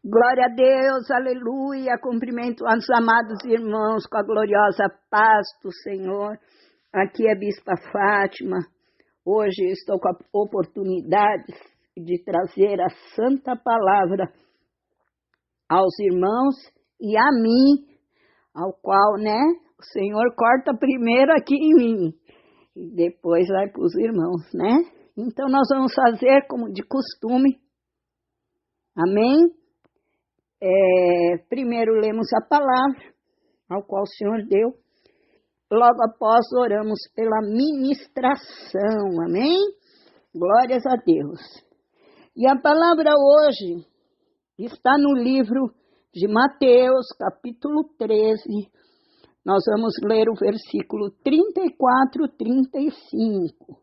Glória a Deus, aleluia. Cumprimento aos amados irmãos com a gloriosa paz do Senhor. Aqui é a Bispa Fátima. Hoje estou com a oportunidade de trazer a santa palavra aos irmãos e a mim, ao qual, o Senhor corta primeiro aqui em mim e depois vai para os irmãos, Então nós vamos fazer como de costume. Amém? Primeiro lemos a palavra, ao qual o Senhor deu. Logo após oramos pela ministração, amém? Glórias a Deus. E a palavra hoje está no livro de Mateus, capítulo 13. Nós vamos ler o versículo 34 e 35.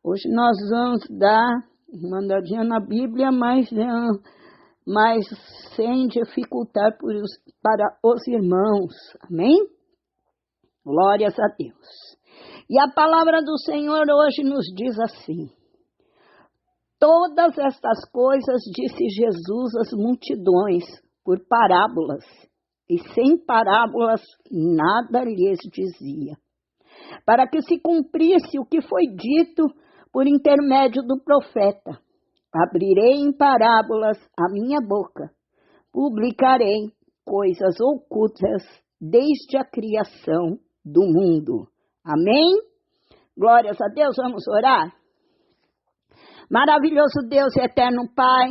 Hoje nós vamos dar uma andadinha na Bíblia, mas sem dificultar para os irmãos, amém? Glórias a Deus. E a palavra do Senhor hoje nos diz assim: todas estas coisas disse Jesus às multidões por parábolas, e sem parábolas nada lhes dizia, para que se cumprisse o que foi dito por intermédio do profeta: abrirei em parábolas a minha boca, publicarei coisas ocultas desde a criação do mundo. Amém? Glórias a Deus, vamos orar? Maravilhoso Deus e eterno Pai,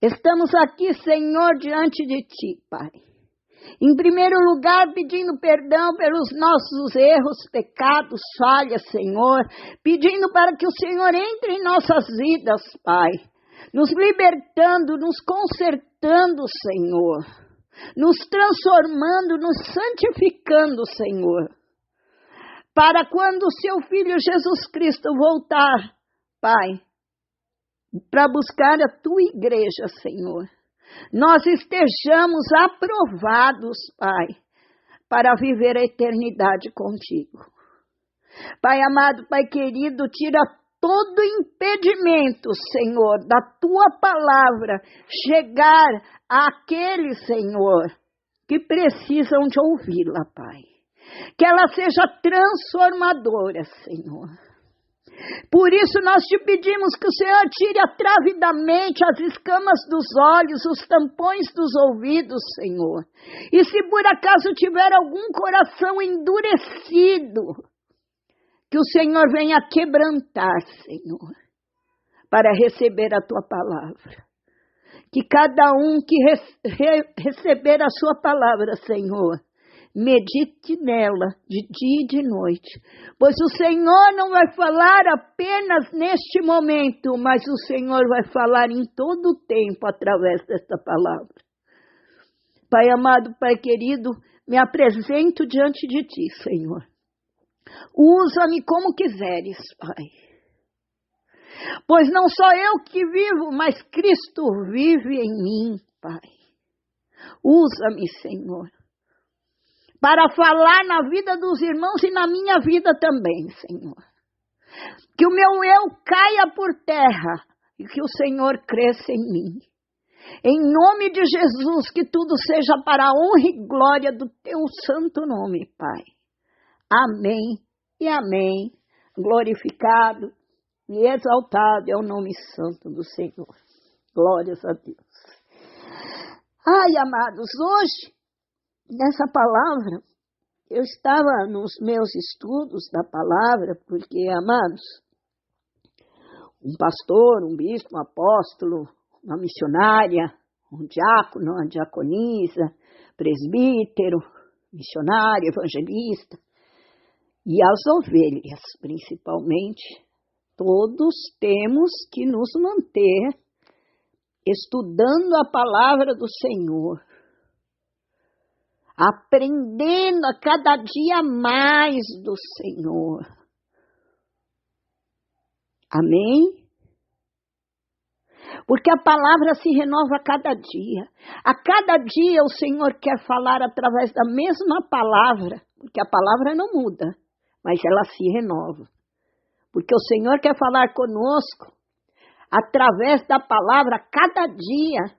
estamos aqui, Senhor, diante de Ti, Pai. Em primeiro lugar, pedindo perdão pelos nossos erros, pecados, falhas, Senhor. Pedindo para que o Senhor entre em nossas vidas, Pai. Nos libertando, nos consertando, Senhor. Nos transformando, nos santificando, Senhor. Para quando o Seu Filho Jesus Cristo voltar, Pai, para buscar a Tua igreja, Senhor, nós estejamos aprovados, Pai, para viver a eternidade contigo. Pai amado, Pai querido, tira todo impedimento, Senhor, da Tua palavra chegar àqueles, Senhor, que precisam de ouvi-la, Pai. Que ela seja transformadora, Senhor. Por isso nós te pedimos que o Senhor tire a trave da mente, as escamas dos olhos, os tampões dos ouvidos, Senhor. E se por acaso tiver algum coração endurecido, que o Senhor venha quebrantar, Senhor, para receber a Tua palavra. Que cada um que receber a Sua palavra, Senhor, medite nela de dia e de noite, pois o Senhor não vai falar apenas neste momento, mas o Senhor vai falar em todo o tempo através desta palavra. Pai amado, Pai querido, me apresento diante de Ti, Senhor. Usa-me como quiseres, Pai. Pois não sou eu que vivo, mas Cristo vive em mim, Pai. Usa-me, Senhor, para falar na vida dos irmãos e na minha vida também, Senhor. Que o meu eu caia por terra e que o Senhor cresça em mim. Em nome de Jesus, que tudo seja para a honra e glória do Teu santo nome, Pai. Amém e amém. Glorificado e exaltado é o nome santo do Senhor. Glórias a Deus. Ai, amados, hoje, nessa palavra, eu estava nos meus estudos da palavra, porque, amados, um pastor, um bispo, um apóstolo, uma missionária, um diácono, uma diaconisa, presbítero, missionário, evangelista, e as ovelhas, principalmente, todos temos que nos manter estudando a palavra do Senhor, aprendendo a cada dia mais do Senhor. Amém? Porque a palavra se renova a cada dia. A cada dia o Senhor quer falar através da mesma palavra, porque a palavra não muda, mas ela se renova. Porque o Senhor quer falar conosco através da palavra cada dia,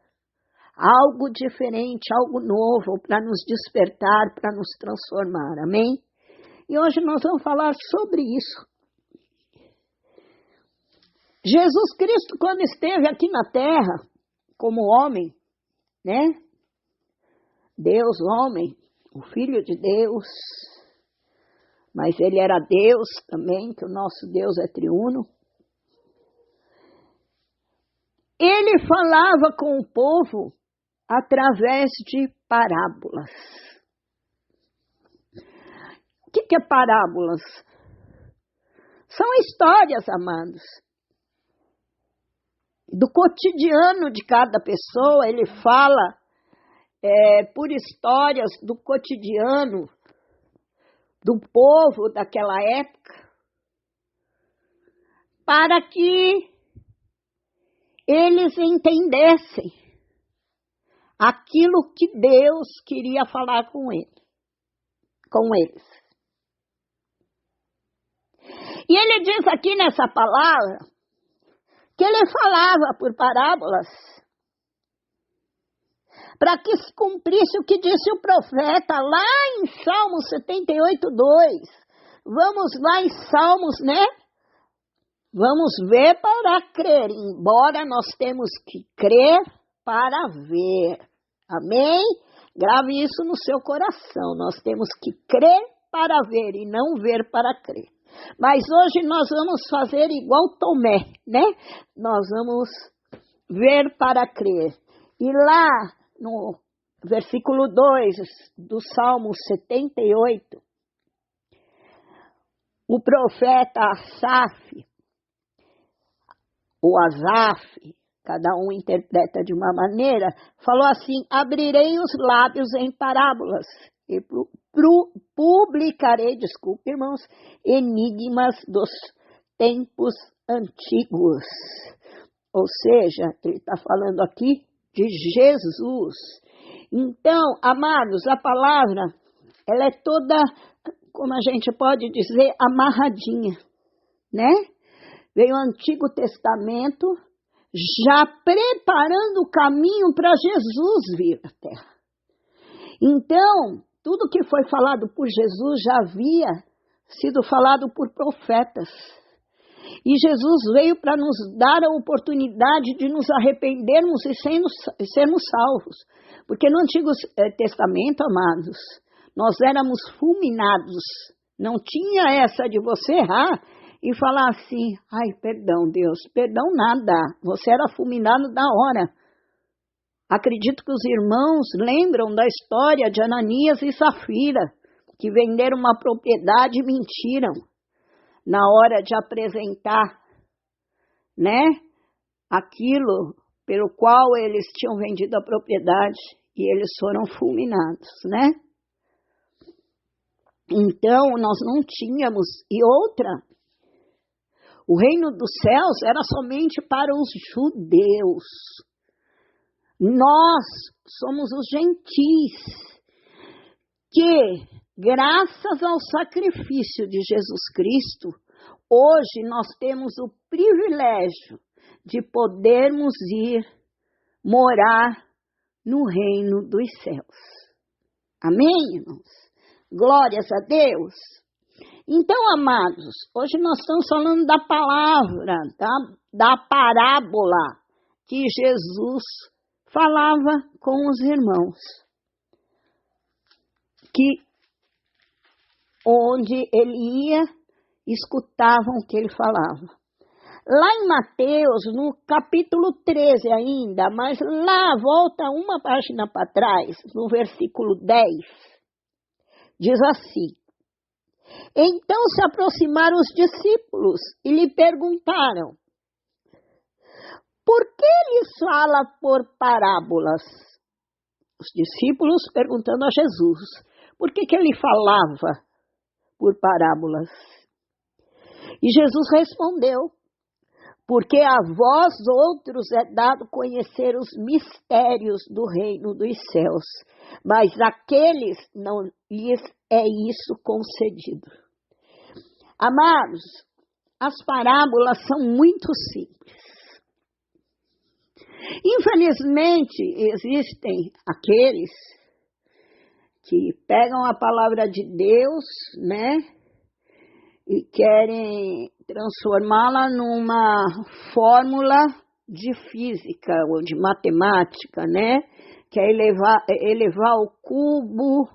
algo diferente, algo novo para nos despertar, para nos transformar, amém? E hoje nós vamos falar sobre isso. Jesus Cristo, quando esteve aqui na terra, como homem, né? Deus, homem, o Filho de Deus, mas ele era Deus também, que o nosso Deus é triuno. Ele falava com o povo através de parábolas. O que é parábolas? São histórias, amados. Do cotidiano de cada pessoa, ele fala por histórias do cotidiano do povo daquela época, para que eles entendessem aquilo que Deus queria falar com eles. E ele diz aqui nessa palavra que ele falava por parábolas para que se cumprisse o que disse o profeta lá em Salmos 78:2. Vamos lá em Salmos, né? Vamos ver para crer, embora nós temos que crer para ver. Amém? Grave isso no seu coração. Nós temos que crer para ver e não ver para crer. Mas hoje nós vamos fazer igual Tomé, né? Nós vamos ver para crer. E lá no versículo 2 do Salmo 78, o profeta Asaf, ou Asaf, cada um interpreta de uma maneira, falou assim: abrirei os lábios em parábolas e publicarei, desculpe irmãos, enigmas dos tempos antigos. Ou seja, ele está falando aqui de Jesus. Então, amados, a palavra, ela é toda, como a gente pode dizer, amarradinha, né? Veio o Antigo Testamento, já preparando o caminho para Jesus vir à Terra. Então, tudo que foi falado por Jesus já havia sido falado por profetas. E Jesus veio para nos dar a oportunidade de nos arrependermos e sermos salvos. Porque no Antigo Testamento, amados, nós éramos fulminados. Não tinha essa de você errar e falar assim: ai, perdão, Deus, perdão nada. Você era fulminado da hora. Acredito que os irmãos lembram da história de Ananias e Safira, que venderam uma propriedade e mentiram na hora de apresentar, né, aquilo pelo qual eles tinham vendido a propriedade, e eles foram fulminados, né? Então, nós não tínhamos, e outra, o reino dos céus era somente para os judeus. Nós somos os gentis, que, graças ao sacrifício de Jesus Cristo, hoje nós temos o privilégio de podermos ir morar no reino dos céus. Amém, irmãos? Glórias a Deus. Então, amados, hoje nós estamos falando da palavra, da parábola que Jesus falava com os irmãos, onde ele ia, escutavam o que ele falava. Lá em Mateus, no capítulo 13 ainda, mas lá volta uma página para trás, no versículo 10, diz assim: então se aproximaram os discípulos e lhe perguntaram: por que ele fala por parábolas? Os discípulos perguntando a Jesus, por que ele falava por parábolas? E Jesus respondeu: porque a vós outros é dado conhecer os mistérios do reino dos céus, mas àqueles não lhes é isso concedido. Amados, as parábolas são muito simples. Infelizmente, existem aqueles que pegam a palavra de Deus, né, e querem transformá-la numa fórmula de física ou de matemática, né, que é elevar o cubo,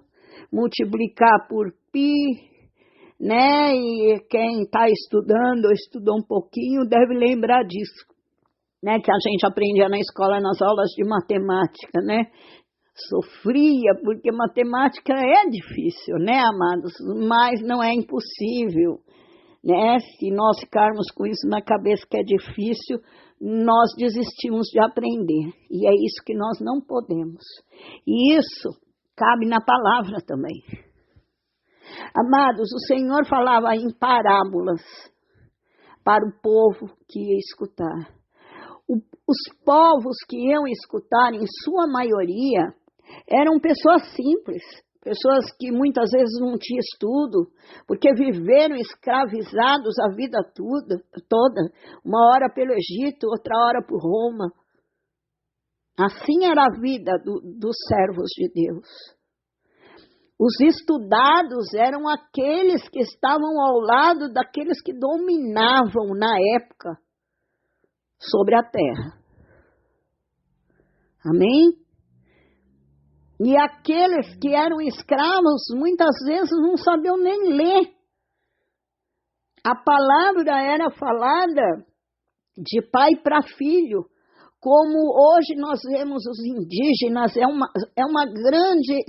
multiplicar por pi, né, e quem está estudando ou estudou um pouquinho deve lembrar disso, né, que a gente aprendia na escola, nas aulas de matemática, né, sofria, porque matemática é difícil, né, amados, mas não é impossível, né, se nós ficarmos com isso na cabeça que é difícil, nós desistimos de aprender, e é isso que nós não podemos, e isso cabe na palavra também. Amados, o Senhor falava em parábolas para o povo que ia escutar. Os povos que iam escutar, em sua maioria, eram pessoas simples, pessoas que muitas vezes não tinham estudo, porque viveram escravizados a vida toda, uma hora pelo Egito, outra hora por Roma. Assim era a vida dos servos de Deus. Os estudados eram aqueles que estavam ao lado daqueles que dominavam na época sobre a terra. Amém? E aqueles que eram escravos, muitas vezes não sabiam nem ler. A palavra era falada de pai para filho, como hoje nós vemos os indígenas, é uma grande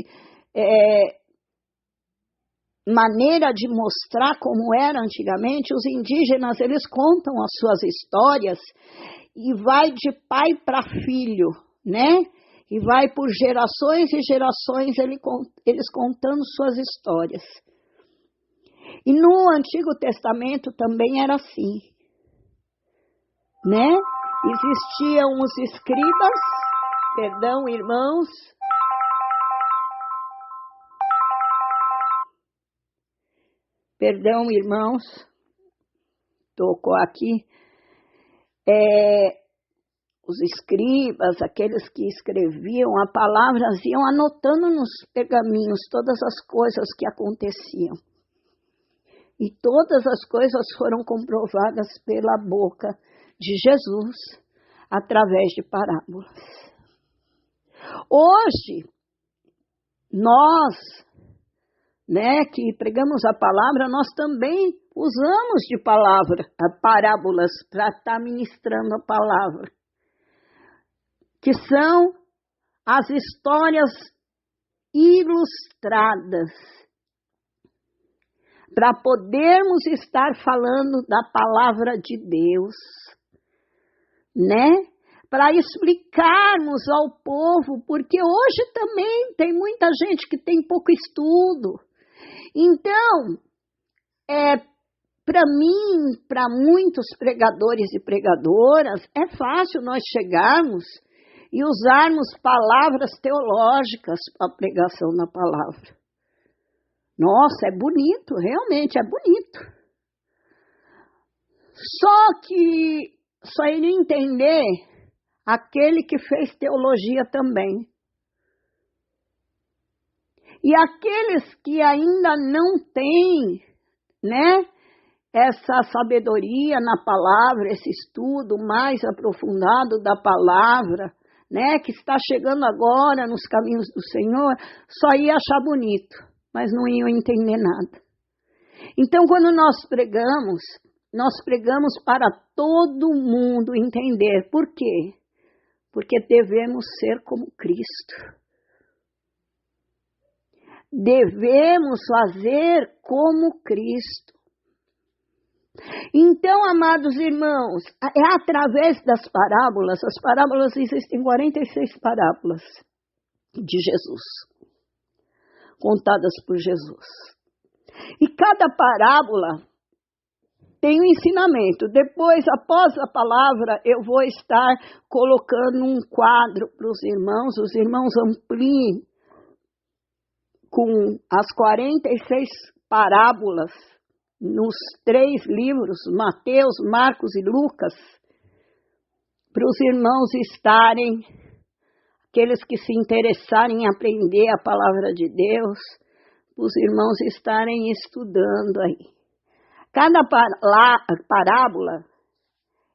maneira de mostrar como era antigamente. Os indígenas, eles contam as suas histórias e vai de pai para filho, né? E vai por gerações e gerações eles contando suas histórias. E no Antigo Testamento também era assim, né? Existiam os escribas, perdão, irmãos, tocou aqui, os escribas, aqueles que escreviam a palavra, iam anotando nos pergaminhos todas as coisas que aconteciam. E todas as coisas foram comprovadas pela boca de Jesus, através de parábolas. Hoje, nós, né, que pregamos a palavra, nós também usamos de parábolas para estar ministrando a palavra, que são as histórias ilustradas, para podermos estar falando da palavra de Deus, né? Para explicarmos ao povo, porque hoje também tem muita gente que tem pouco estudo. Então, para mim, para muitos pregadores e pregadoras, é fácil nós chegarmos e usarmos palavras teológicas para a pregação da palavra. Nossa, é bonito, realmente é bonito. Só que só iria entender aquele que fez teologia também. E aqueles que ainda não têm, né, essa sabedoria na palavra, esse estudo mais aprofundado da palavra, né, que está chegando agora nos caminhos do Senhor, só ia achar bonito, mas não iam entender nada. Então, quando nós pregamos para todo mundo entender. Por quê? Porque devemos ser como Cristo. Devemos fazer como Cristo. Então, amados irmãos, é através das parábolas, as parábolas, existem 46 parábolas de Jesus, contadas por Jesus. E cada parábola tem um ensinamento. Depois, após a palavra, eu vou estar colocando um quadro para os irmãos ampliem com as 46 parábolas nos 3 livros, Mateus, Marcos e Lucas, para os irmãos estarem, aqueles que se interessarem em aprender a palavra de Deus, os irmãos estarem estudando aí. Cada parábola,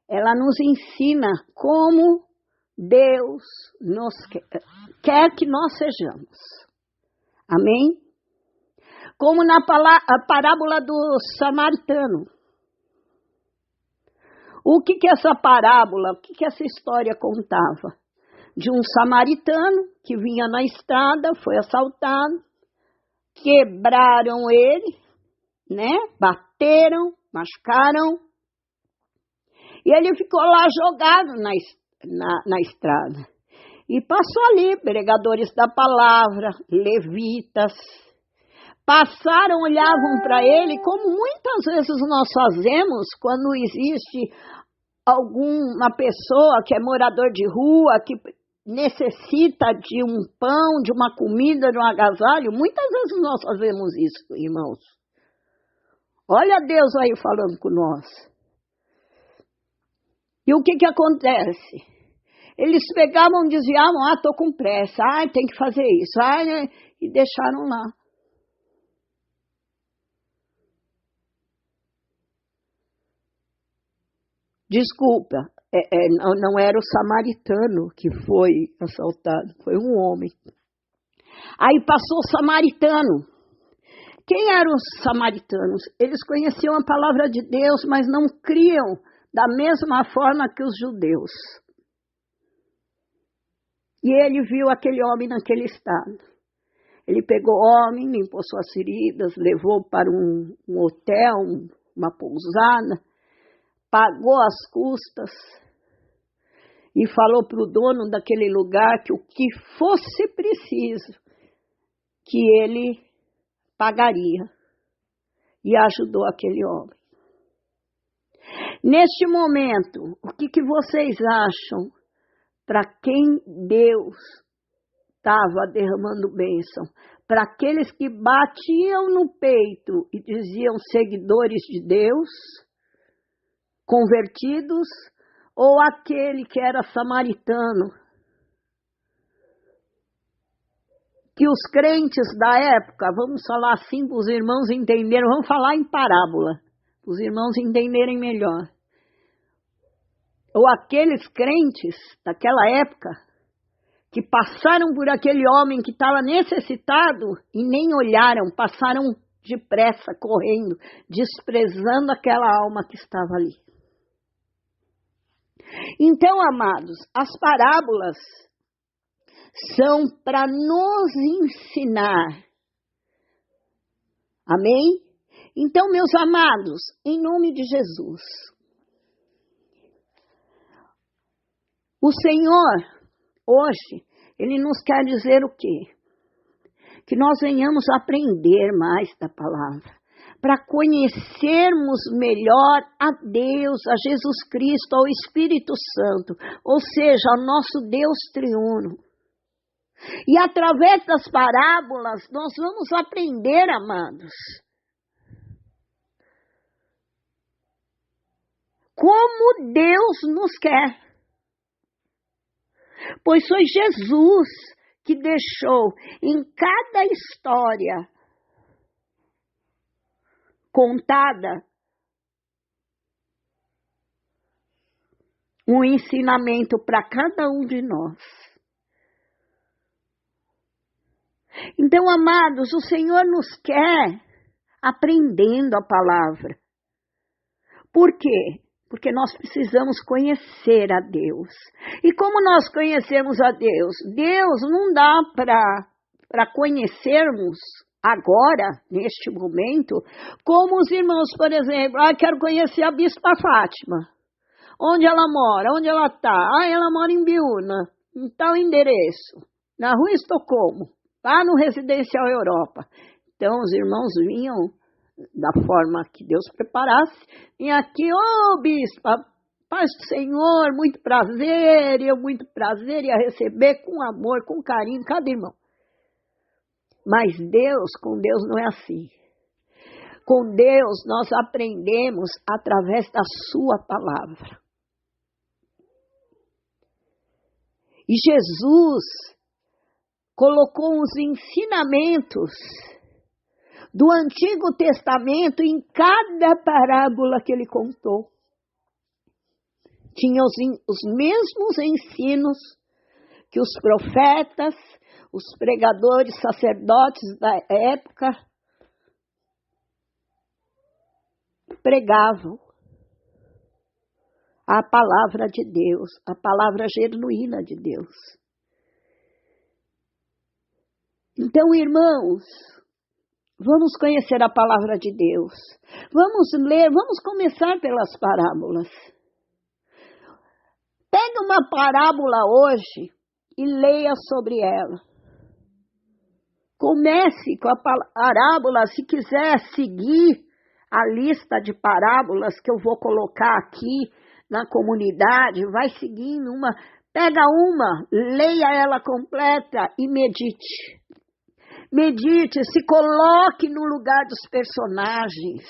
ela nos ensina como Deus nos quer que nós sejamos. Amém? Como na parábola do samaritano. O que essa parábola, o que essa história contava? De um samaritano que vinha na estrada, foi assaltado, quebraram ele, né? Bateram, machucaram, e ele ficou lá jogado na estrada. E passou ali pregadores da palavra, levitas, passaram, olhavam para ele, como muitas vezes nós fazemos quando existe alguma pessoa que é morador de rua, que necessita de um pão, de uma comida, de um agasalho. Muitas vezes nós fazemos isso, irmãos. Olha Deus aí falando com nós. E o que acontece? Eles pegavam e desviavam, estou com pressa, tem que fazer isso, né? E deixaram lá. Desculpa, não era o samaritano que foi assaltado, foi um homem. Aí passou o samaritano. Quem eram os samaritanos? Eles conheciam a palavra de Deus, mas não criam da mesma forma que os judeus. E ele viu aquele homem naquele estado. Ele pegou o homem, limpou suas feridas, levou para um hotel, uma pousada, pagou as custas e falou para o dono daquele lugar que o que fosse preciso, que ele pagaria, e ajudou aquele homem. Neste momento, o que vocês acham para quem Deus estava derramando bênção? Para aqueles que batiam no peito e diziam seguidores de Deus, convertidos, ou aquele que era samaritano, que os crentes da época, vamos falar assim para os irmãos entenderem, vamos falar em parábola, para os irmãos entenderem melhor. Ou aqueles crentes daquela época, que passaram por aquele homem que estava necessitado e nem olharam, passaram depressa, correndo, desprezando aquela alma que estava ali. Então, amados, as parábolas são para nos ensinar. Amém? Então, meus amados, em nome de Jesus, o Senhor, hoje, Ele nos quer dizer o quê? Que nós venhamos aprender mais da palavra, para conhecermos melhor a Deus, a Jesus Cristo, ao Espírito Santo, ou seja, ao nosso Deus triuno. E através das parábolas, nós vamos aprender, amados, como Deus nos quer. Pois foi Jesus que deixou em cada história contada um ensinamento para cada um de nós. Então, amados, o Senhor nos quer aprendendo a palavra. Por quê? Porque nós precisamos conhecer a Deus. E como nós conhecemos a Deus? Deus não dá para conhecermos agora, neste momento, como os irmãos, por exemplo, quero conhecer a Bispa Fátima. Onde ela mora? Onde ela está? Ela mora em Biúna, em tal endereço, na rua Estocolmo, lá no Residencial Europa. Então, os irmãos vinham da forma que Deus preparasse, e aqui, bispa, paz do Senhor, muito prazer, e eu muito prazer ia receber com amor, com carinho, cada irmão. Mas Deus, com Deus não é assim. Com Deus nós aprendemos através da sua palavra. E Jesus colocou os ensinamentos do Antigo Testamento em cada parábola que ele contou. Tinha os mesmos ensinos que os profetas, os pregadores, sacerdotes da época pregavam. A palavra de Deus, a palavra genuína de Deus. Então, irmãos, vamos conhecer a palavra de Deus. Vamos ler, vamos começar pelas parábolas. Pega uma parábola hoje e leia sobre ela. Comece com a parábola, se quiser seguir a lista de parábolas que eu vou colocar aqui na comunidade, vai seguindo uma, pega uma, leia ela completa e medite. Medite, se coloque no lugar dos personagens.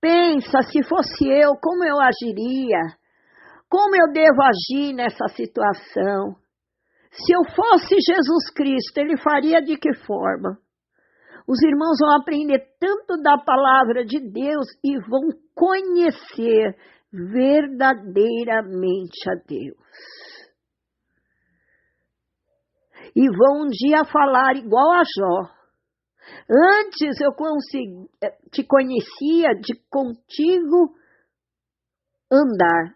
Pensa, se fosse eu, como eu agiria? Como eu devo agir nessa situação? Se eu fosse Jesus Cristo, ele faria de que forma? Os irmãos vão aprender tanto da palavra de Deus e vão conhecer verdadeiramente a Deus. E vão um dia falar igual a Jó. Antes eu te conhecia de contigo andar,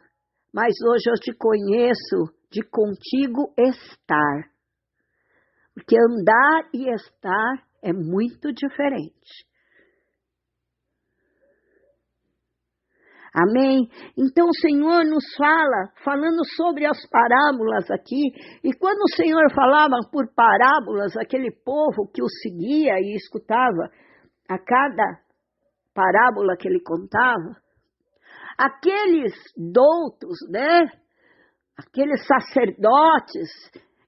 mas hoje eu te conheço de contigo estar. Porque andar e estar é muito diferente. Amém? Então o Senhor nos falando sobre as parábolas aqui, e quando o Senhor falava por parábolas, aquele povo que o seguia e escutava a cada parábola que ele contava, aqueles doutos, né? Aqueles sacerdotes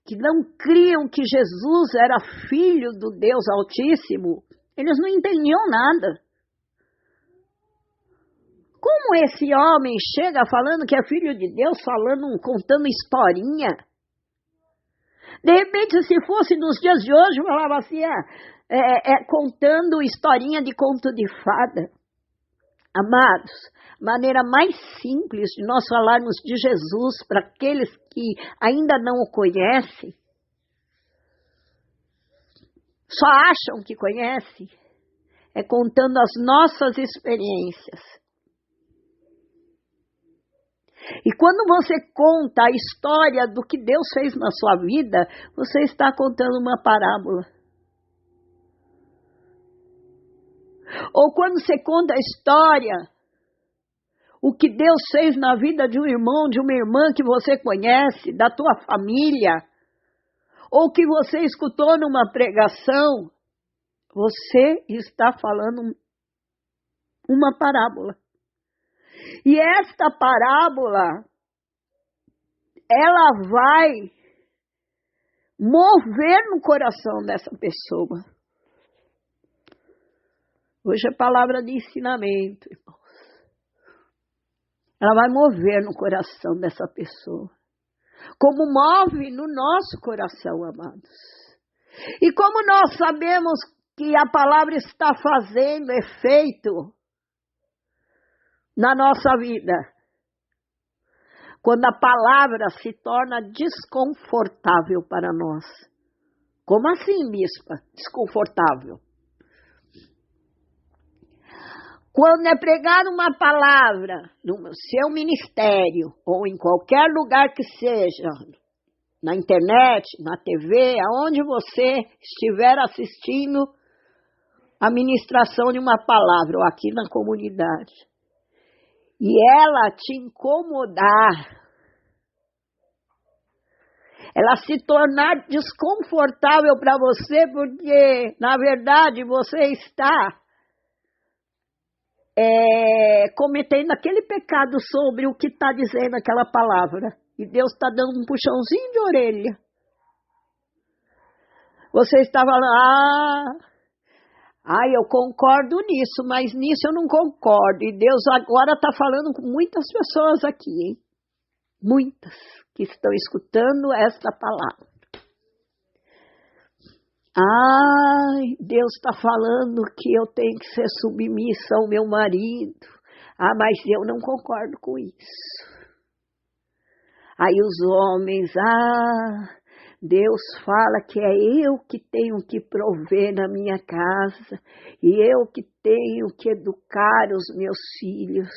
que não criam que Jesus era filho do Deus Altíssimo, eles não entendiam nada. Como esse homem chega falando que é filho de Deus, contando historinha? De repente, se fosse nos dias de hoje, falava assim, contando historinha de conto de fada. Amados, maneira mais simples de nós falarmos de Jesus para aqueles que ainda não o conhecem, só acham que conhecem, é contando as nossas experiências. E quando você conta a história do que Deus fez na sua vida, você está contando uma parábola. Ou quando você conta a história, o que Deus fez na vida de um irmão, de uma irmã que você conhece, da tua família, ou que você escutou numa pregação, você está falando uma parábola. E esta parábola, ela vai mover no coração dessa pessoa. Hoje é palavra de ensinamento, irmãos. Ela vai mover no coração dessa pessoa. Como move no nosso coração, amados. E como nós sabemos que a palavra está fazendo efeito na nossa vida? Quando a palavra se torna desconfortável para nós. Como assim, bispa? Desconfortável. Quando é pregar uma palavra no seu ministério, ou em qualquer lugar que seja, na internet, na TV, aonde você estiver assistindo a ministração de uma palavra, ou aqui na comunidade, e ela te incomodar, ela se tornar desconfortável para você, porque, na verdade, você está cometendo aquele pecado sobre o que está dizendo aquela palavra. E Deus está dando um puxãozinho de orelha. Você está falando, eu concordo nisso, mas nisso eu não concordo. E Deus agora está falando com muitas pessoas aqui, hein? muitas que estão escutando esta palavra. Ai, Deus está falando que eu tenho que ser submissa ao meu marido. Ah, mas eu não concordo com isso. Aí os homens, Deus fala que é eu que tenho que prover na minha casa, e eu que tenho que educar os meus filhos.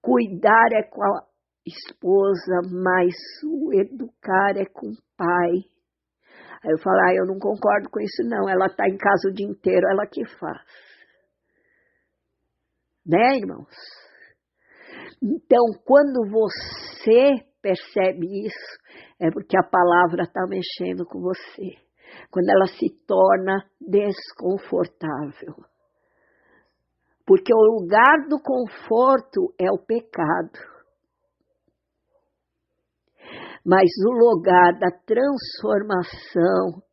Cuidar é com a esposa, mas o educar é com o pai. Aí eu falo, eu não concordo com isso não, ela está em casa o dia inteiro, ela que faz. Né, irmãos? Então, quando você percebe isso, é porque a palavra está mexendo com você. Quando ela se torna desconfortável. Porque o lugar do conforto é o pecado. Mas o lugar da transformação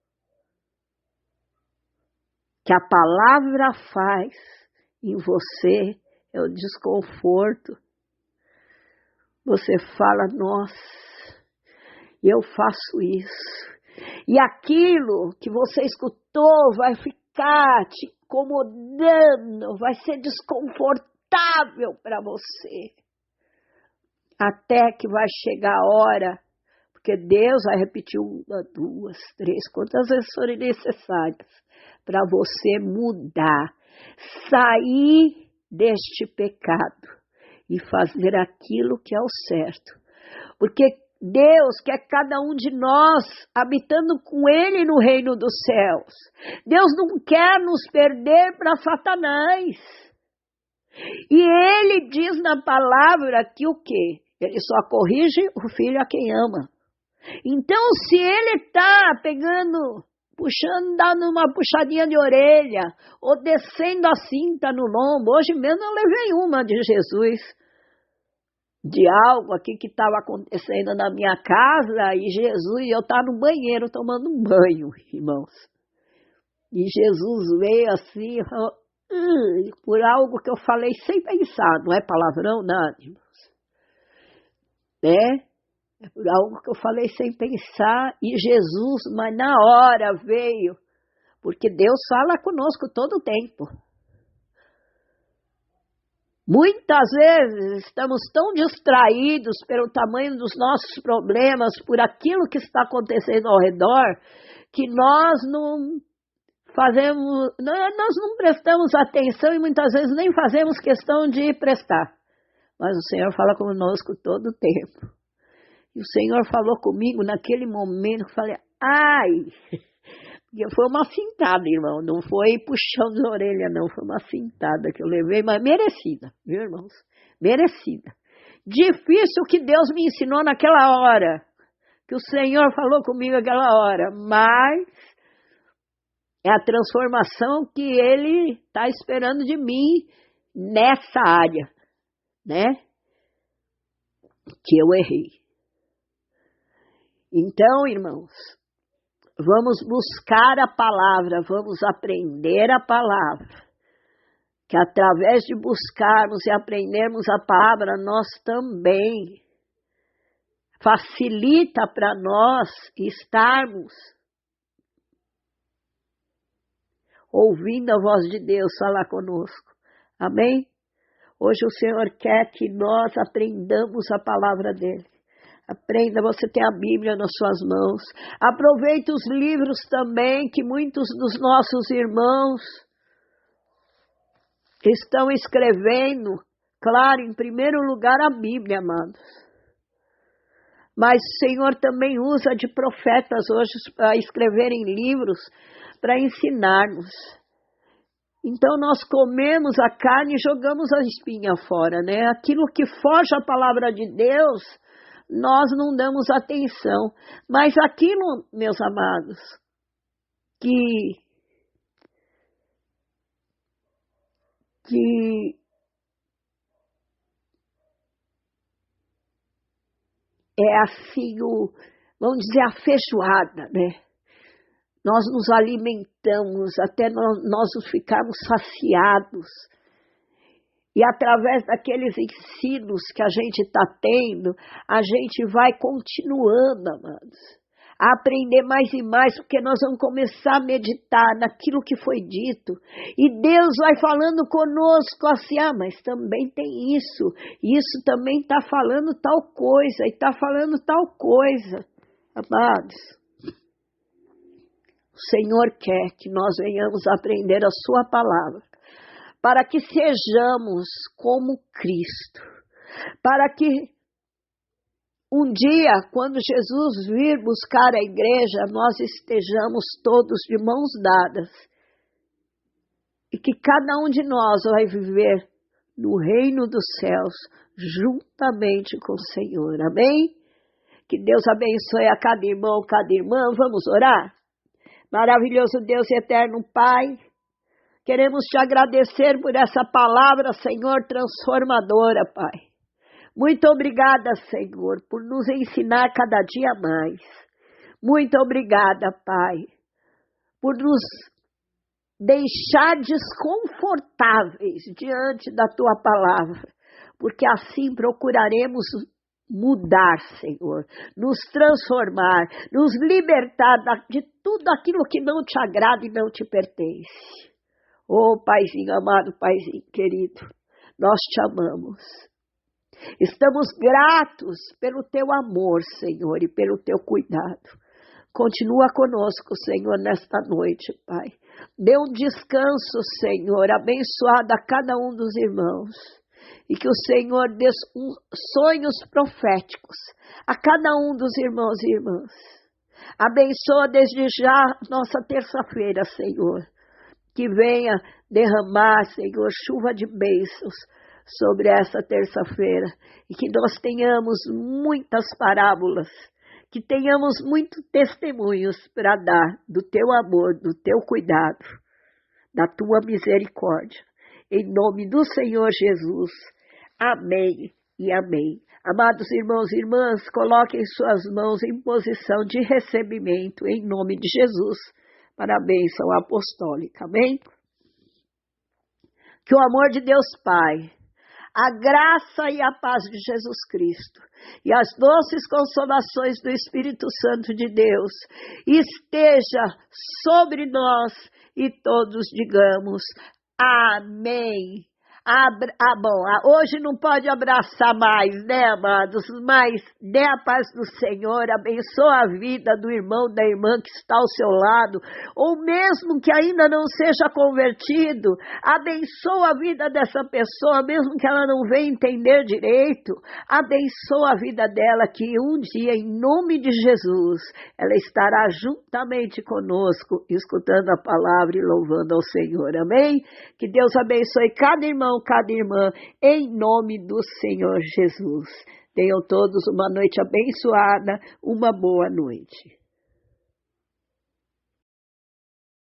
que a palavra faz em você é o desconforto. Você fala, nossa, eu faço isso. E aquilo que você escutou vai ficar te incomodando, vai ser desconfortável para você. Até que vai chegar a hora, porque Deus vai repetir 1, 2, 3, quantas vezes forem necessárias, para você mudar, sair deste pecado e fazer aquilo que é o certo. Porque Deus quer cada um de nós habitando com Ele no reino dos céus. Deus não quer nos perder para Satanás. E Ele diz na palavra que o quê? Ele só corrige o filho a quem ama. Então, se Ele está pegando, puxando, dando uma puxadinha de orelha, ou descendo a cinta no lombo, hoje mesmo eu levei uma de Jesus, de algo aqui que estava acontecendo na minha casa, e Jesus, eu estava no banheiro tomando um banho, irmãos. E Jesus veio assim, por algo que eu falei sem pensar, não é palavrão, nada, irmãos. É por algo que eu falei sem pensar, e Jesus, mas na hora veio, porque Deus fala conosco todo o tempo. Muitas vezes estamos tão distraídos pelo tamanho dos nossos problemas, por aquilo que está acontecendo ao redor, que nós não fazemos, nós não prestamos atenção e muitas vezes nem fazemos questão de prestar. Mas o Senhor fala conosco todo o tempo. E o Senhor falou comigo naquele momento, que falei, foi uma cintada, irmão, não foi puxão de orelha, não, foi uma cintada que eu levei, mas merecida, viu, irmãos? Merecida. Difícil que Deus me ensinou naquela hora, que o Senhor falou comigo naquela hora, mas é a transformação que Ele está esperando de mim nessa área, né? Que eu errei. Então, irmãos, vamos buscar a palavra, vamos aprender a palavra. Que através de buscarmos e aprendermos a palavra, nós também facilita para nós estarmos ouvindo a voz de Deus falar conosco. Amém? Hoje o Senhor quer que nós aprendamos a palavra dele. Aprenda, você tem a Bíblia nas suas mãos. Aproveite os livros também que muitos dos nossos irmãos estão escrevendo. Claro, em primeiro lugar a Bíblia, amados. Mas o Senhor também usa de profetas hoje para escreverem livros para ensinar-nos. Então nós comemos a carne e jogamos a espinha fora, né? Aquilo que foge à palavra de Deus, nós não damos atenção. Mas aquilo, meus amados, que é assim, vamos dizer, a feijoada, né? Nós nos alimentamos até nós ficarmos saciados. E através daqueles ensinos que a gente está tendo, a gente vai continuando, amados, a aprender mais e mais, porque nós vamos começar a meditar naquilo que foi dito. E Deus vai falando conosco assim, mas também tem isso também está falando tal coisa, e está falando tal coisa. Amados, o Senhor quer que nós venhamos aprender a sua palavra, para que sejamos como Cristo, para que um dia, quando Jesus vir buscar a igreja, nós estejamos todos de mãos dadas, e que cada um de nós vai viver no reino dos céus, juntamente com o Senhor, amém? Que Deus abençoe a cada irmão, cada irmã. Vamos orar? Maravilhoso Deus e eterno Pai, queremos te agradecer por essa palavra, Senhor, transformadora, Pai. Muito obrigada, Senhor, por nos ensinar cada dia mais. Muito obrigada, Pai, por nos deixar desconfortáveis diante da Tua palavra, porque assim procuraremos mudar, Senhor, nos transformar, nos libertar de tudo aquilo que não te agrada e não te pertence. Oh, Paizinho amado, Paizinho querido, nós te amamos. Estamos gratos pelo teu amor, Senhor, e pelo teu cuidado. Continua conosco, Senhor, nesta noite, Pai. Dê um descanso, Senhor, abençoado a cada um dos irmãos. E que o Senhor dê sonhos proféticos a cada um dos irmãos e irmãs. Abençoa desde já nossa terça-feira, Senhor. Que venha derramar, Senhor, chuva de bênçãos sobre essa terça-feira. E que nós tenhamos muitas parábolas, que tenhamos muitos testemunhos para dar do teu amor, do teu cuidado, da tua misericórdia. Em nome do Senhor Jesus. Amém e amém. Amados irmãos e irmãs, coloquem suas mãos em posição de recebimento em nome de Jesus para a bênção apostólica. Amém? Que o amor de Deus Pai, a graça e a paz de Jesus Cristo e as doces consolações do Espírito Santo de Deus esteja sobre nós e todos digamos amém. Hoje não pode abraçar mais, né, amados? Mas dê a paz do Senhor, abençoa a vida do irmão, da irmã que está ao seu lado, ou mesmo que ainda não seja convertido, abençoa a vida dessa pessoa, mesmo que ela não venha entender direito, abençoa a vida dela, que um dia, em nome de Jesus, ela estará juntamente conosco, escutando a palavra e louvando ao Senhor, amém? Que Deus abençoe cada irmão, cada irmã, em nome do Senhor Jesus. Tenham todos uma noite abençoada, uma boa noite.